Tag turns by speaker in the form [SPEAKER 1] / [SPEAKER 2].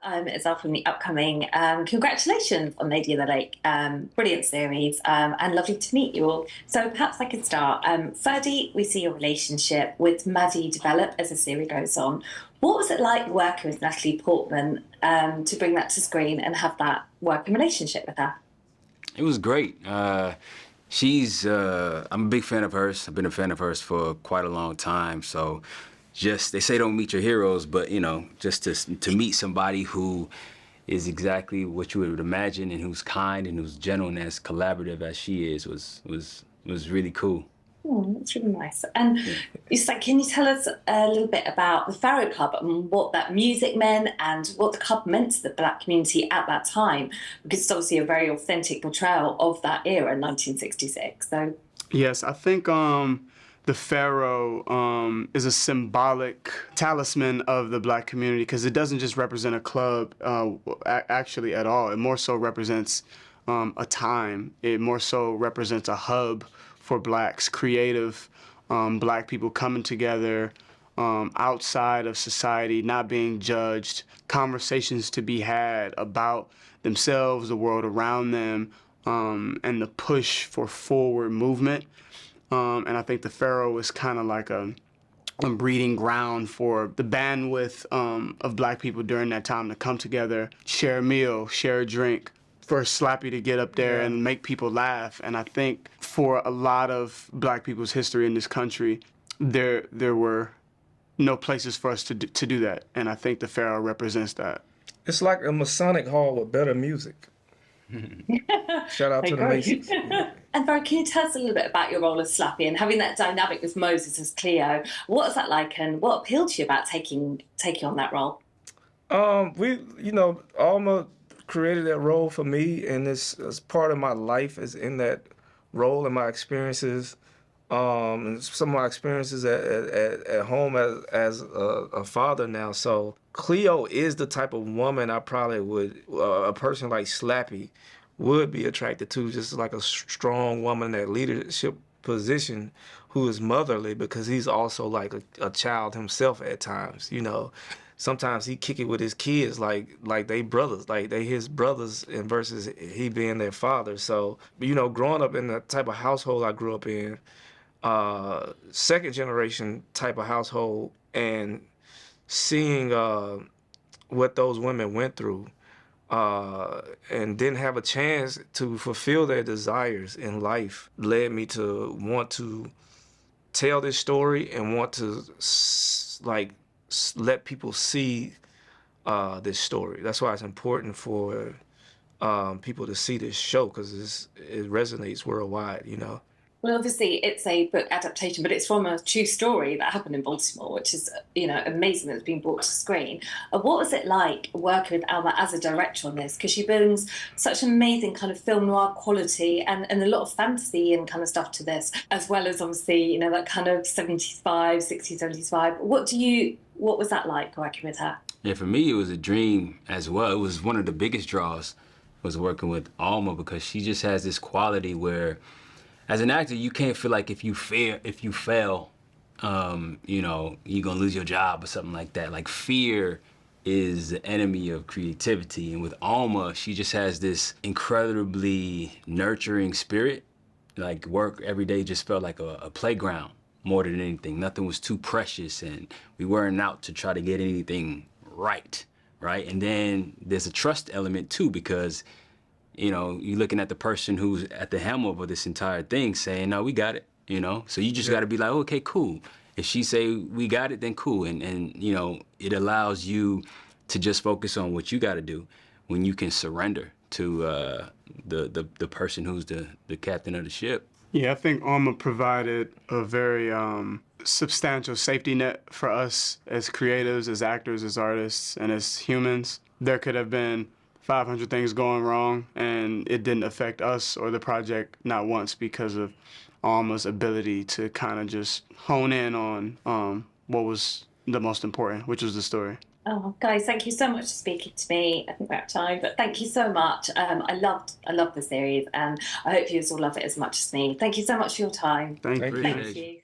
[SPEAKER 1] I'm Ezelle from the upcoming congratulations on Lady of the Lake. Brilliant series and lovely to meet you all. So perhaps I could start. Ferdy, we see your relationship with Maddie develop as the series goes on. What was it like working with Natalie Portman to bring that to screen and have that working relationship with her?
[SPEAKER 2] It was great. I'm a big fan of hers. I've been a fan of hers for quite a long time. So they say don't meet your heroes, but just to meet somebody who is exactly what you would imagine and who's kind and who's gentle and as collaborative as she is was really cool.
[SPEAKER 1] Oh, that's really nice. And can you tell us a little bit about the Pharaoh Club and what that music meant and what the club meant to the Black community at that time? Because it's obviously a very authentic portrayal of that era, 1966. So
[SPEAKER 3] yes, I think the Pharaoh is a symbolic talisman of the Black community because it doesn't just represent a club actually at all. It more so represents a time. It more so represents a hub for Blacks, creative Black people coming together outside of society, not being judged, conversations to be had about themselves, the world around them, and the push for forward movement. And I think the Pharaoh is kind of like a breeding ground for the bandwidth of Black people during that time to come together, share a meal, share a drink, for Slappy to get up there and make people laugh. And I think for a lot of Black people's history in this country, there were no places for us to do that. And I think the Pharaoh represents that.
[SPEAKER 4] It's like a Masonic hall with better music. Shout out to the Masons.
[SPEAKER 1] And Byron, can you tell us a little bit about your role as Slappy and having that dynamic with Moses as Cleo? What was that like, and what appealed to you about taking on that role?
[SPEAKER 4] Alma created that role for me, and it's part of my life is in that role and my experiences, and some of my experiences at home as a father now. So Cleo is the type of woman I probably would, a person like Slappy would be attracted to, just like a strong woman in that leadership position who is motherly, because he's also like a child himself at times, Sometimes he kick it with his kids like they brothers, like they his brothers, and versus he being their father. So, growing up in the type of household I grew up in, second generation type of household, and seeing what those women went through, and didn't have a chance to fulfill their desires in life, led me to want to tell this story and want to let people see this story. That's why it's important for people to see this show, because it resonates worldwide,
[SPEAKER 1] Well, obviously it's a book adaptation, but it's from a true story that happened in Baltimore, which is, amazing that it's been brought to screen. What was it like working with Alma as a director on this? Because she brings such amazing kind of film noir quality and a lot of fantasy and kind of stuff to this, as well as obviously, that kind of 60s, 70s vibe. What was that like working with her?
[SPEAKER 2] Yeah, for me, it was a dream as well. It was one of the biggest draws, was working with Alma, because she just has this quality where, as an actor, you can't feel like if you fail, you're gonna lose your job or something like that. Like, fear is the enemy of creativity. And with Alma, she just has this incredibly nurturing spirit. Like, work every day just felt like a playground more than anything. Nothing was too precious, and we weren't out to try to get anything right? And then there's a trust element too, because you're looking at the person who's at the helm of this entire thing saying, no, we got it, So you just got to be like, okay, cool. If she say we got it, then cool. And it allows you to just focus on what you got to do when you can surrender to the person who's the captain of the ship.
[SPEAKER 3] Yeah, I think Alma provided a very substantial safety net for us as creatives, as actors, as artists, and as humans. There could have been 500 things going wrong, and it didn't affect us or the project not once, because of Alma's ability to kind of just hone in on what was the most important, which was the story.
[SPEAKER 1] Oh, guys, thank you so much for speaking to me. I think we're out of time, but thank you so much. I loved the series, and I hope you all love it as much as me. Thank you so much for your time.
[SPEAKER 3] Thank you.
[SPEAKER 1] Thank you.